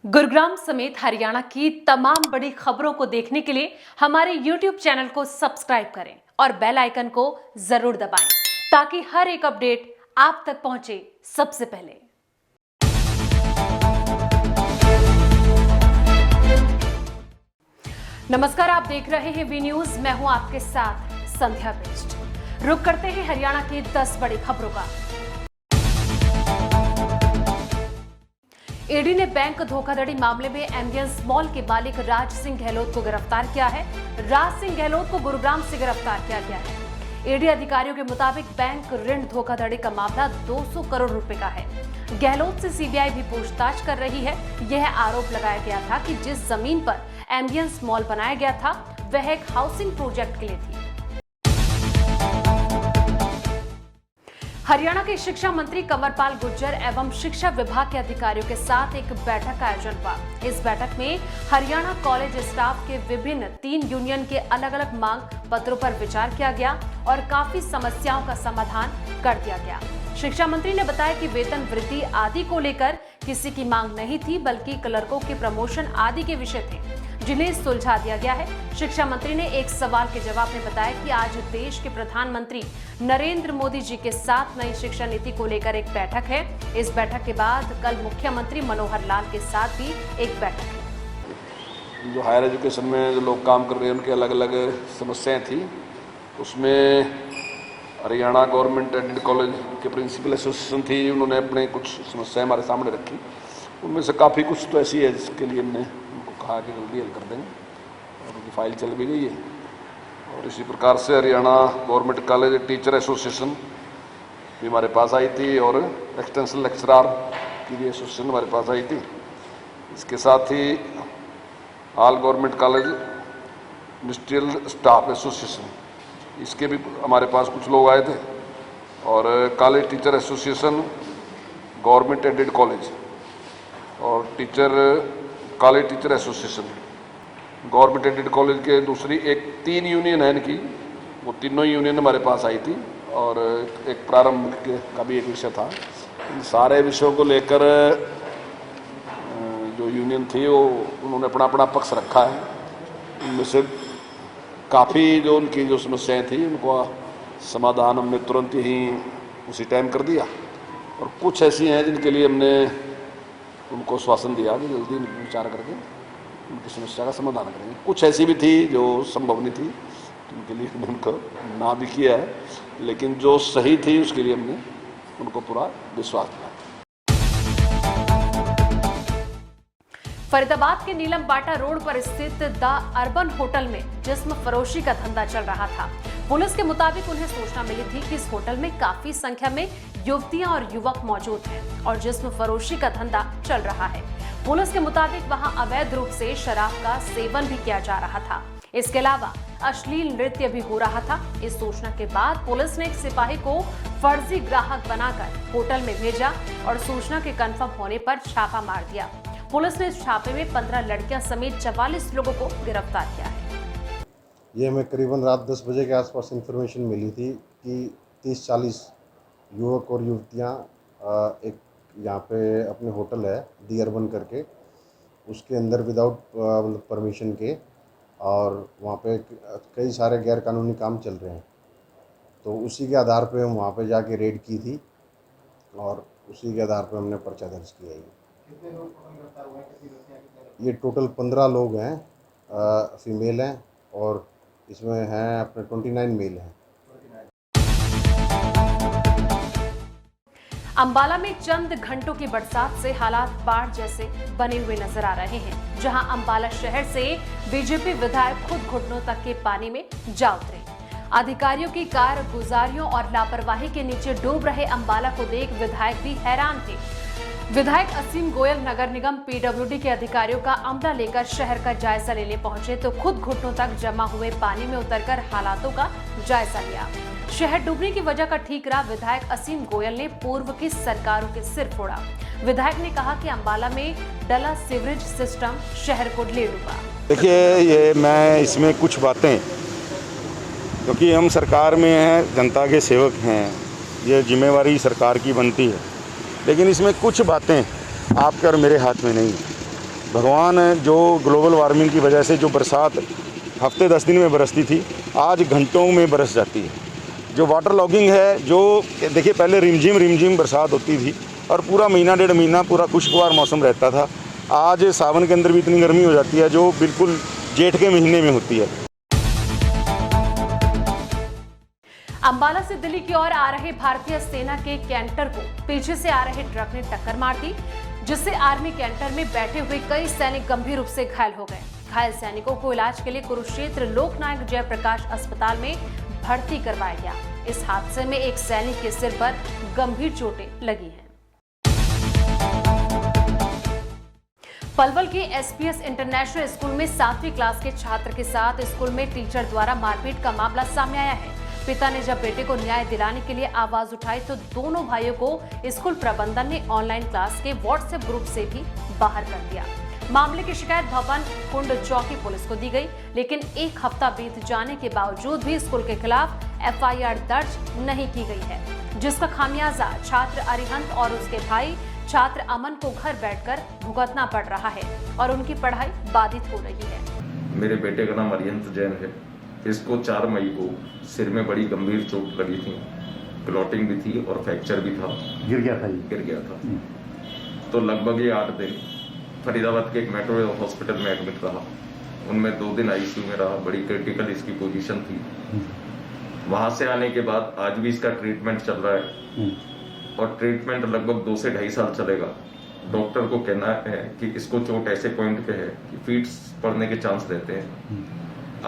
गुरुग्राम समेत हरियाणा की तमाम बड़ी खबरों को देखने के लिए हमारे YouTube चैनल को सब्सक्राइब करें और बेल आइकन को जरूर दबाएं ताकि हर एक अपडेट आप तक पहुंचे सबसे पहले। नमस्कार, आप देख रहे हैं वी न्यूज। मैं हूं आपके साथ संध्या बिष्ट। रुक करते हैं हरियाणा की 10 बड़ी खबरों का। ईडी ने बैंक धोखाधड़ी मामले में एम्बियंस मॉल के मालिक राज सिंह गहलोत को गिरफ्तार किया है। राज सिंह गहलोत को गुरुग्राम से गिरफ्तार किया गया है। ईडी अधिकारियों के मुताबिक बैंक ऋण धोखाधड़ी का मामला 200 करोड़ रुपए का है। गहलोत से सीबीआई भी पूछताछ कर रही है। यह आरोप लगाया गया था कि जिस जमीन पर एम्बियंस मॉल बनाया गया था वह एक हाउसिंग प्रोजेक्ट के लिए थी। हरियाणा के शिक्षा मंत्री कंवरपाल गुर्जर एवं शिक्षा विभाग के अधिकारियों के साथ एक बैठक का आयोजन हुआ। इस बैठक में हरियाणा कॉलेज स्टाफ के विभिन्न 3 यूनियन के अलग अलग मांग पत्रों पर विचार किया गया और काफी समस्याओं का समाधान कर दिया गया। शिक्षा मंत्री ने बताया कि वेतन वृद्धि आदि को लेकर किसी की मांग नहीं थी, बल्कि क्लर्कों के प्रमोशन आदि के विषय थे जिन्हें सुलझा दिया गया है। शिक्षा मंत्री ने एक सवाल के जवाब में बताया कि आज देश के प्रधानमंत्री नरेंद्र मोदी जी के साथ नई शिक्षा नीति को लेकर एक बैठक है। इस बैठक के बाद कल मुख्यमंत्री मनोहर लाल के साथ भी एक बैठक है। जो हायर एजुकेशन में जो लोग काम कर रहे हैं उनकी अलग अलग समस्याएं थी, उसमें हरियाणा गवर्नमेंट एडेड कॉलेज के प्रिंसिपल एसोसिएशन थी, उन्होंने अपने कुछ समस्याएं हमारे सामने रखी। उनमें से काफ़ी कुछ तो ऐसी है जिसके लिए हमने उनको कहा कि जल्दी हल कर देंगे और उनकी फाइल चल भी गई है। और इसी प्रकार से Haryana government college teacher association भी हमारे पास आई थी और एक्सटेंशन लेक्चरार की भी एसोसिएशन हमारे पास आई थी। इसके साथ ही all government college ministerial staff association, इसके भी हमारे पास कुछ लोग आए थे। और college teacher association, government aided college और college teacher association, government aided college के दूसरी 3 यूनियन है इनकी, वो तीनों यूनियन हमारे पास आई थी। और एक प्रारंभ का भी एक विषय था। इन सारे विषयों को लेकर जो यूनियन थी वो उन्होंने अपना अपना पक्ष रखा है। उनमें से काफ़ी जो उनकी जो समस्याएं थी उनको समाधान हमने तुरंत ही उसी टाइम कर दिया। और कुछ ऐसी हैं जिनके लिए हमने उनको आश्वासन दिया कि जल्दी विचार करके उनकी समस्या का समाधान करेंगे। कुछ ऐसी भी थी जो संभव नहीं थी, उनके लिए हमने उनको ना भी किया है, लेकिन जो सही थी उसके लिए हमने उनको पूरा विश्वास दिया। फरीदाबाद के नीलम बाटा रोड पर स्थित द अर्बन होटल में जिस्म फरोशी का धंधा चल रहा था। पुलिस के मुताबिक उन्हें सूचना मिली थी कि इस होटल में काफी संख्या में युवतियां और युवक मौजूद हैं और जिस्म फरोशी का धंधा चल रहा है। पुलिस के मुताबिक वहां अवैध रूप से शराब का सेवन भी किया जा रहा था। इसके अलावा अश्लील नृत्य भी हो रहा था। इस सूचना के बाद पुलिस ने एक सिपाही को फर्जी ग्राहक बनाकर होटल में भेजा और सूचना के कंफर्म होने पर छापा मार दिया। पुलिस ने इस छापे में 15 लड़कियां समेत 44 लोगों को गिरफ्तार किया है। ये हमें करीबन रात 10 बजे के आसपास इंफॉर्मेशन मिली थी कि 30-40 युवक और युवतियां एक यहाँ पे अपने होटल है दी अर्बन करके, उसके अंदर विदाउट मतलब परमिशन के, और वहाँ पे कई सारे गैर कानूनी काम चल रहे हैं। तो उसी के आधार पे हम वहाँ पे जाके रेड की थी और उसी के आधार पे हमने पर्चा दर्ज किया है। कितने लोग गिरफ्तार हुए हैं? ये टोटल 15 लोग हैं, फीमेल हैं और इसमें हैं अपने 29 मेल हैं। अंबाला में चंद घंटों की बरसात से हालात बाढ़ जैसे बने हुए नजर आ रहे हैं, जहां अंबाला शहर से बीजेपी विधायक खुद घुटनों तक के पानी में जा उतरे। अधिकारियों की कारगुजारियों और लापरवाही के नीचे डूब रहे अंबाला को देख विधायक भी हैरान थे। विधायक असीम गोयल नगर निगम पीडब्ल्यूडी के अधिकारियों का अमला लेकर शहर का जायजा लेने पहुंचे तो खुद घुटनों तक जमा हुए पानी में उतरकर हालातों का जायजा लिया। शहर डूबने की वजह का ठीकरा विधायक असीम गोयल ने पूर्व की सरकारों के सिर फोड़ा। विधायक ने कहा कि अंबाला में डला सीवरेज सिस्टम शहर को ले डूबा। देखिए, ये मैं इसमें कुछ बातें, क्योंकि हम सरकार में हैं, जनता के सेवक हैं, ये जिम्मेवारी सरकार की बनती है, लेकिन इसमें कुछ बातें आपके और मेरे हाथ में नहीं है। भगवान जो ग्लोबल वार्मिंग की वजह से जो बरसात हफ्ते 10 दिन में बरसती थी, आज घंटों में बरस जाती है। जो वाटर लॉगिंग है, जो देखिए पहले रिमझिम बरसात होती थी और पूरा महीना 1.5 महीना पूरा खुशगवार मौसम रहता था। आज सावन के अंदर भी इतनी गर्मी हो जाती है जो बिल्कुल जेठ के महीने में होती है। अंबाला से दिल्ली की ओर आ रहे भारतीय सेना के कैंटर को पीछे से आ रहे ट्रक ने टक्कर मार दी, जिससे आर्मी कैंटर में बैठे हुए कई सैनिक गंभीर रूप से घायल हो गए। घायल सैनिकों को इलाज के लिए कुरुक्षेत्र लोकनायक जयप्रकाश अस्पताल में भर्ती करवाया गया। इस हादसे में एक सैनिक के सिर पर गंभीर चोटें लगी हैं। पलवल के एसपीएस इंटरनेशनल स्कूल में 7वीं क्लास के छात्र के साथ स्कूल में टीचर द्वारा मारपीट का मामला सामने आया है। पिता ने जब बेटे को न्याय दिलाने के लिए आवाज उठाई तो दोनों भाइयों को स्कूल प्रबंधन ने ऑनलाइन क्लास के व्हाट्सएप ग्रुप से भी बाहर कर दिया। मामले की शिकायत भवन कुंड चौकी पुलिस को दी गई, लेकिन एक हफ्ता बीत जाने के बावजूद भी स्कूल के खिलाफ एफआईआर दर्ज नहीं की गई है, जिसका खामियाजा छात्र अरिहंत और उसके भाई छात्र अमन को घर बैठकर भुगतना पड़ रहा है और उनकी पढ़ाई बाधित हो रही है। मेरे बेटे का नाम अरिहंत जैन है। इसको 4 मई को सिर में बड़ी गंभीर चोट लगी थी, क्लॉटिंग भी थी और फ्रैक्चर भी था। गिर गया था। तो लगभग ये 8 दिन फरीदाबाद के एक मेट्रो हॉस्पिटल में एडमिट रहा। उनमें 2 दिन आईसीयू में रहा। बड़ी क्रिटिकल इसकी पोजीशन थी। वहां से आने के बाद आज भी इसका ट्रीटमेंट चल रहा है और ट्रीटमेंट लगभग 2 से 2.5 साल चलेगा। डॉक्टर को कहना है कि इसको चोट ऐसे पॉइंट पे है कि फीट्स पड़ने के चांस रहते हैं।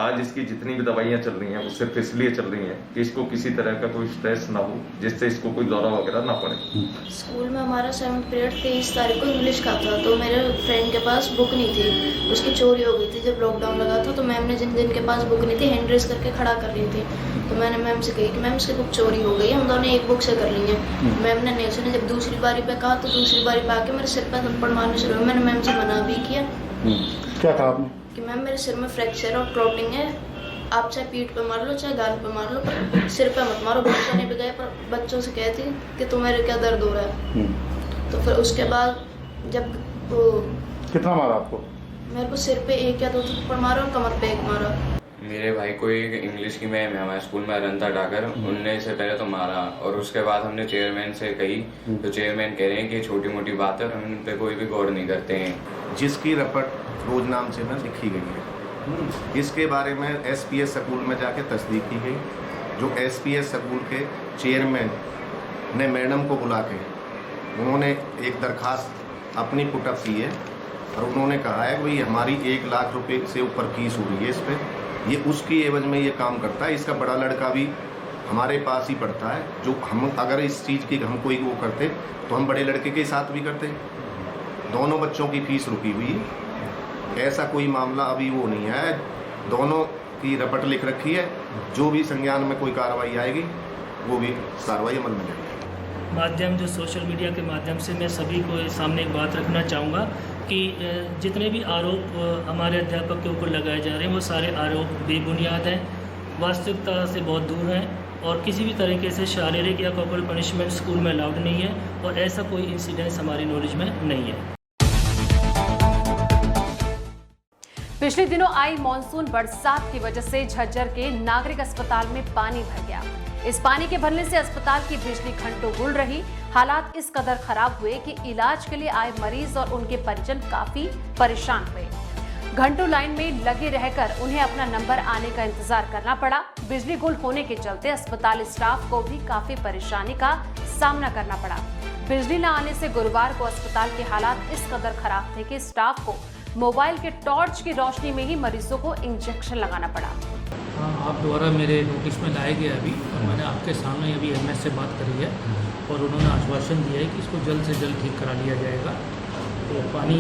आज इसकी जितनी भी दवाइयां चल रही हैं वो सिर्फ इसलिए चल रही हैं कि इसको किसी तरह का कोई स्ट्रेस ना हो, जिससे इसको कोई दौरा वगैरह ना पड़े। स्कूल में हमारा 7th पीरियड 23 तारीख को इंग्लिश का था, तो मेरे फ्रेंड के पास बुक नहीं थी, उसकी चोरी हो गई थी जब लॉकडाउन लगा था। तो मैम ने जिनके पास बुक नहीं थी हैंड रेस करके खड़ा कर रही थी। तो मैंने मैम से कही कि मैम इसकी बुक चोरी हो गई है, हम दोनों एक बुक से कर ली है। मैम ने नहीं सुनी। जब दूसरी बारी पे कहा तो दूसरी बारी पे आके मेरे सिर पर थप्पड़ मारने शुरू हुए। मैंने मैम से मना भी किया। क्या कहा आपने? कि मैम मेरे सिर में फ्रैक्चर और क्लॉटिंग है, आप चाहे पीठ पे मार लो चाहे गाल पे मार लो, पर सिर पे मत मारो। बच्चों ने भी गए पर बच्चों से कहती कि तुम्हारे क्या दर्द हो रहा है। तो फिर उसके बाद जब वो कितना मारा आपको? मेरे को सिर पे 1 या 2 थप्पड़ मारा और कमर पे 1 मारा। मेरे भाई को एक इंग्लिश की मैम है हमारे स्कूल में, अरंता डाकर, उनने इसे पहले तो मारा और उसके बाद हमने चेयरमैन से कही तो चेयरमैन कह रहे हैं कि छोटी मोटी बात है, हम उन पे कोई भी गौर नहीं करते हैं। जिसकी रपट रोज नाम से में लिखी गई है, इसके बारे में एसपीएस स्कूल में जाके तस्दीक की गई। जो एसपीएस स्कूल के चेयरमैन ने मैडम को बुला के उन्होंने एक दरखास्त अपनी पुटअप की है और उन्होंने कहा है कि हमारी 1 लाख रुपए से ऊपर फीस हो रही है इस पर, ये उसकी एवज में ये काम करता है। इसका बड़ा लड़का भी हमारे पास ही पढ़ता है। जो हम अगर इस चीज़ की हम कोई वो करते तो हम बड़े लड़के के साथ भी करते। दोनों बच्चों की फीस रुकी हुई, ऐसा कोई मामला अभी वो नहीं है। दोनों की रपट लिख रखी है। जो भी संज्ञान में कोई कार्रवाई आएगी वो भी कार्रवाई अमल में जाएगी। माध्यम जो सोशल मीडिया के माध्यम से मैं सभी को सामने एक बात रखना चाहूँगा कि जितने भी आरोप हमारे अध्यापक के ऊपर लगाए जा रहे हैं वो सारे आरोप बेबुनियाद हैं, वास्तविकता से बहुत दूर हैं और किसी भी तरीके से शारीरिक या कॉर्पोरल पनिशमेंट स्कूल में अलाउड नहीं है और ऐसा कोई इंसिडेंस हमारी नॉलेज में नहीं है। पिछले दिनों आई मॉनसून बरसात की वजह से झज्जर के नागरिक अस्पताल में पानी भर गया। इस पानी के भरने से अस्पताल की बिजली घंटों गुल रही। हालात इस कदर खराब हुए कि इलाज के लिए आए मरीज और उनके परिजन काफी परेशान हुए। घंटों लाइन में लगे रहकर उन्हें अपना नंबर आने का इंतजार करना पड़ा। बिजली गुल होने के चलते अस्पताल स्टाफ को भी काफी परेशानी का सामना करना पड़ा। बिजली न आने से गुरुवार को अस्पताल के हालात इस कदर खराब थे कि स्टाफ को मोबाइल के टॉर्च की रोशनी में ही मरीजों को इंजेक्शन लगाना पड़ा। आप द्वारा मेरे नोटिस में लाया गया अभी और मैंने आपके सामने अभी एमएस से बात करी है और उन्होंने आश्वासन दिया है कि इसको जल्द से जल्द ठीक करा लिया जाएगा। तो पानी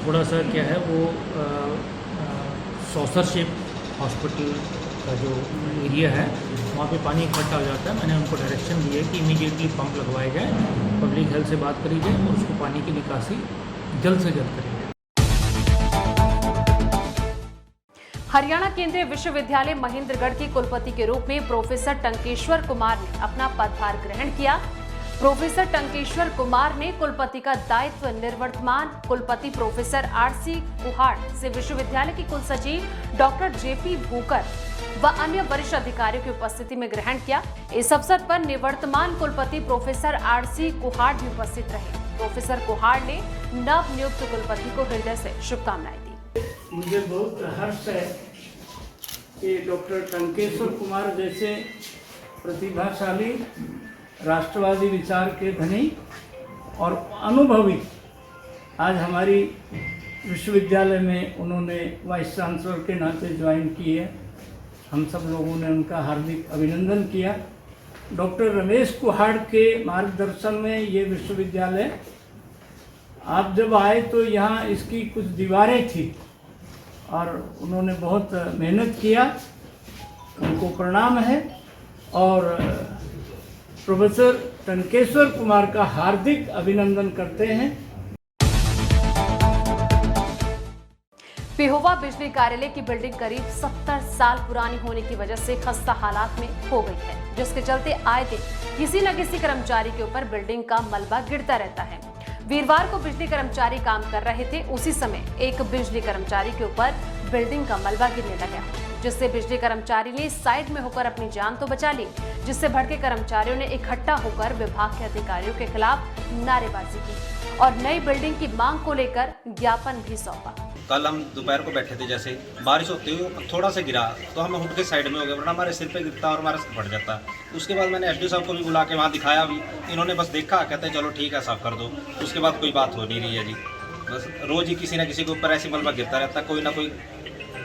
थोड़ा सा क्या है वो सॉसरशिप हॉस्पिटल का जो एरिया है वहाँ पे पानी इकट्ठा हो जाता है। मैंने उनको डायरेक्शन दी है कि इमीडिएटली पंप लगवाए जाए, पब्लिक हेल्थ से बात करी जाए और उसको पानी की निकासी जल्द से जल्द करें। हरियाणा केंद्रीय विश्वविद्यालय महेंद्रगढ़ के कुलपति के रूप में प्रोफेसर टंकेश्वर कुमार ने अपना पदभार ग्रहण किया। प्रोफेसर टंकेश्वर कुमार ने कुलपति का दायित्व निर्वर्तमान कुलपति प्रोफेसर आरसी कुहाड़ से विश्वविद्यालय की कुलसचिव डॉक्टर जेपी भूकर व अन्य वरिष्ठ अधिकारियों की उपस्थिति में ग्रहण किया। इस अवसर पर निवर्तमान कुलपति प्रोफेसर आरसी कुहाड़ भी उपस्थित रहे। प्रोफेसर कुहाड़ ने नव नियुक्त कुलपति को हृदय से शुभकामनाएं दी। मुझे बहुत हर्ष है कि डॉक्टर टंकेश्वर कुमार जैसे प्रतिभाशाली, राष्ट्रवादी विचार के धनी और अनुभवी आज हमारी विश्वविद्यालय में उन्होंने वाइस चांसलर के नाते ज्वाइन की है। हम सब लोगों ने उनका हार्दिक अभिनंदन किया। डॉक्टर रमेश कुहाड़ के मार्गदर्शन में ये विश्वविद्यालय, आप जब आए तो यहाँ इसकी कुछ दीवारें थी और उन्होंने बहुत मेहनत किया, उनको प्रणाम है। और प्रोफेसर टंकेश्वर कुमार का हार्दिक अभिनंदन करते हैं। पिहोवा बिजली कार्यालय की बिल्डिंग करीब 70 साल पुरानी होने की वजह से खस्ता हालात में हो गई है, जिसके चलते आए दिन किसी न किसी कर्मचारी के ऊपर बिल्डिंग का मलबा गिरता रहता है। वीरवार को बिजली कर्मचारी काम कर रहे थे, उसी समय एक बिजली कर्मचारी के ऊपर बिल्डिंग का मलबा गिरने लगा, जिससे बिजली कर्मचारी ने साइड में होकर अपनी जान तो बचा ली, जिससे भड़के कर्मचारियों ने इकट्ठा होकर विभाग के अधिकारियों के खिलाफ नारेबाजी की और नई बिल्डिंग की मांग को लेकर ज्ञापन भी सौंपा। कल हम दोपहर को बैठे थे, जैसे बारिश होती हुई थोड़ा सा गिरा तो हम उठ के साइड में हो गए, वरना हमारे सिर पे गिरता और हमारा सिर फट जाता। उसके बाद मैंने एसडीओ साहब को भी बुला के वहाँ दिखाया भी, इन्होंने बस देखा, कहते हैं चलो ठीक है साफ कर दो। उसके बाद कोई बात हो नहीं रही है जी। बस रोज़ ही किसी न किसी के ऊपर ऐसी मलबा गिरता रहता, कोई ना कोई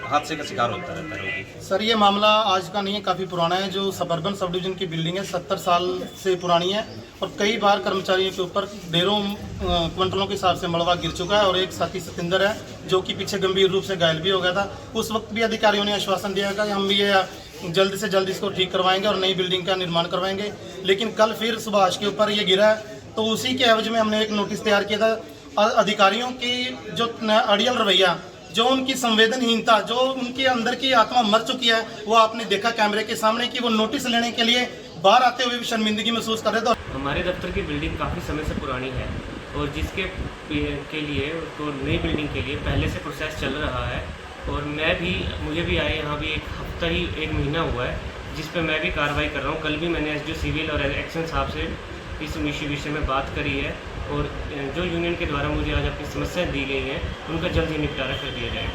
हादसे का शिकार होता रहता है रोज। सर ये मामला आज का नहीं है, काफ़ी पुराना है। जो सबर्बन सब डिवीजन की बिल्डिंग है 70 साल से पुरानी है और कई बार कर्मचारियों के ऊपर ढेरों क्विंटलों के हिसाब से मलबा गिर चुका है। और एक साथी सतिंदर है जो कि पीछे गंभीर रूप से घायल भी हो गया था। उस वक्त भी अधिकारियों ने आश्वासन दिया था कि हम भी ये जल्द से जल्द इसको ठीक करवाएंगे और नई बिल्डिंग का निर्माण करवाएंगे। लेकिन कल फिर सुभाष के ऊपर ये गिरा है, तो उसी के एवज में हमने एक नोटिस तैयार किया था। अधिकारियों की जो अड़ियल रवैया, जो उनकी संवेदनहीनता, जो उनके अंदर की आत्मा मर चुकी है, वो आपने देखा कैमरे के सामने कि वो नोटिस लेने के लिए बाहर आते हुए भी शर्मिंदगी महसूस कर रहे थे। हमारे दफ्तर की बिल्डिंग काफ़ी समय से पुरानी है और जिसके के लिए तो नई बिल्डिंग के लिए पहले से प्रोसेस चल रहा है। और मुझे भी आए यहाँ भी एक महीना हुआ है, जिस पर मैं भी कार्रवाई कर रहा हूँ। कल भी मैंने एसडीओ सिविल और एक्शन साहब से इस विषय में बात करी है और जो यूनियन के द्वारा मुझे आज अपनी समस्याएं दी गई हैं, उनका जल्द ही निपटारा कर दिया जाएगा।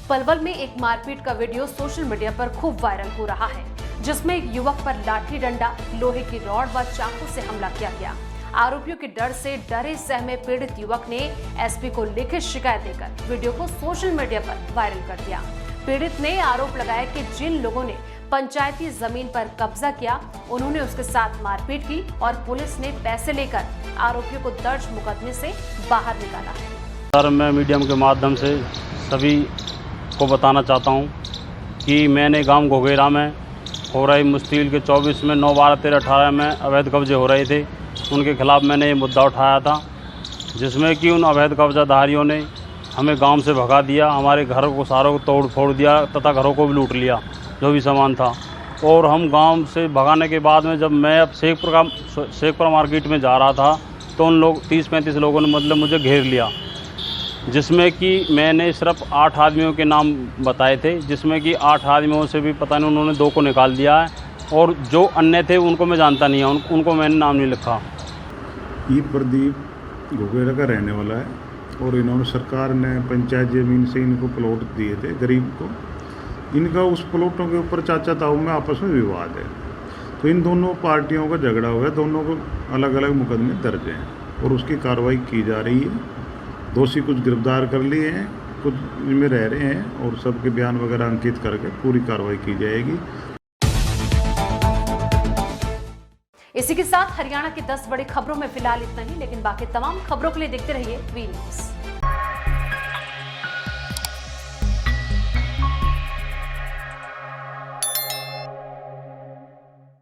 पलवल में एक मारपीट का वीडियो सोशल मीडिया पर खूब वायरल हो रहा है, जिसमें एक युवक पर लाठी डंडा, लोहे की रॉड व चाकू से हमला किया गया। आरोपियों के डर से डरे सहमे पीड़ित युवक ने एसपी को लिखित शिकायत देकर वीडियो को सोशल मीडिया पर वायरल कर दिया। पीड़ित ने आरोप लगाया कि जिन लोगों ने पंचायती जमीन पर कब्जा किया, उन्होंने उसके साथ मारपीट की और पुलिस ने पैसे लेकर आरोपियों को दर्ज मुकदमे से बाहर निकाला है। सर मैं मीडियम के माध्यम से सभी को बताना चाहता हूं कि मैंने गांव घोघेरा में हो रही मुश्तिल के 24 में 9, 12, 13, 18 में अवैध कब्जे हो रहे थे, उनके खिलाफ मैंने ये मुद्दा उठाया था, जिसमें कि उन अवैध कब्जाधारियों ने हमें गांव से भगा दिया, हमारे घरों को सारों को तोड़ फोड़ दिया तथा घरों को भी लूट लिया जो भी सामान था। और हम गांव से भगाने के बाद में जब मैं अब शेखपुरा मार्केट में जा रहा था तो उन लोग 30-35 लोगों ने मतलब मुझे घेर लिया, जिसमें कि मैंने सिर्फ 8 आदमियों के नाम बताए थे, जिसमें कि 8 आदमियों से भी पता नहीं उन्होंने 2 को निकाल दिया है और जो अन्य थे उनको मैं जानता नहीं है, उनको मैंने नाम नहीं लिखा। ये प्रदीप घोघेरा का रहने वाला है और इन्होंने सरकार ने पंचायत जमीन से इनको प्लॉट दिए थे गरीब को। इनका उस प्लॉटों के ऊपर चाचा ताऊ में आपस में विवाद है, तो इन दोनों पार्टियों का झगड़ा हुआ है, दोनों को अलग अलग मुकदमे दर्ज हैं और उसकी कार्रवाई की जा रही है। दोषी कुछ गिरफ्तार कर लिए हैं, कुछ इनमें रह रहे हैं और सबके बयान वगैरह अंकित करके पूरी कार्रवाई की जाएगी। इसी के साथ हरियाणा की 10 बड़ी खबरों में फिलहाल इतना ही, लेकिन बाकी तमाम खबरों के लिए देखते रहिए वी न्यूज़।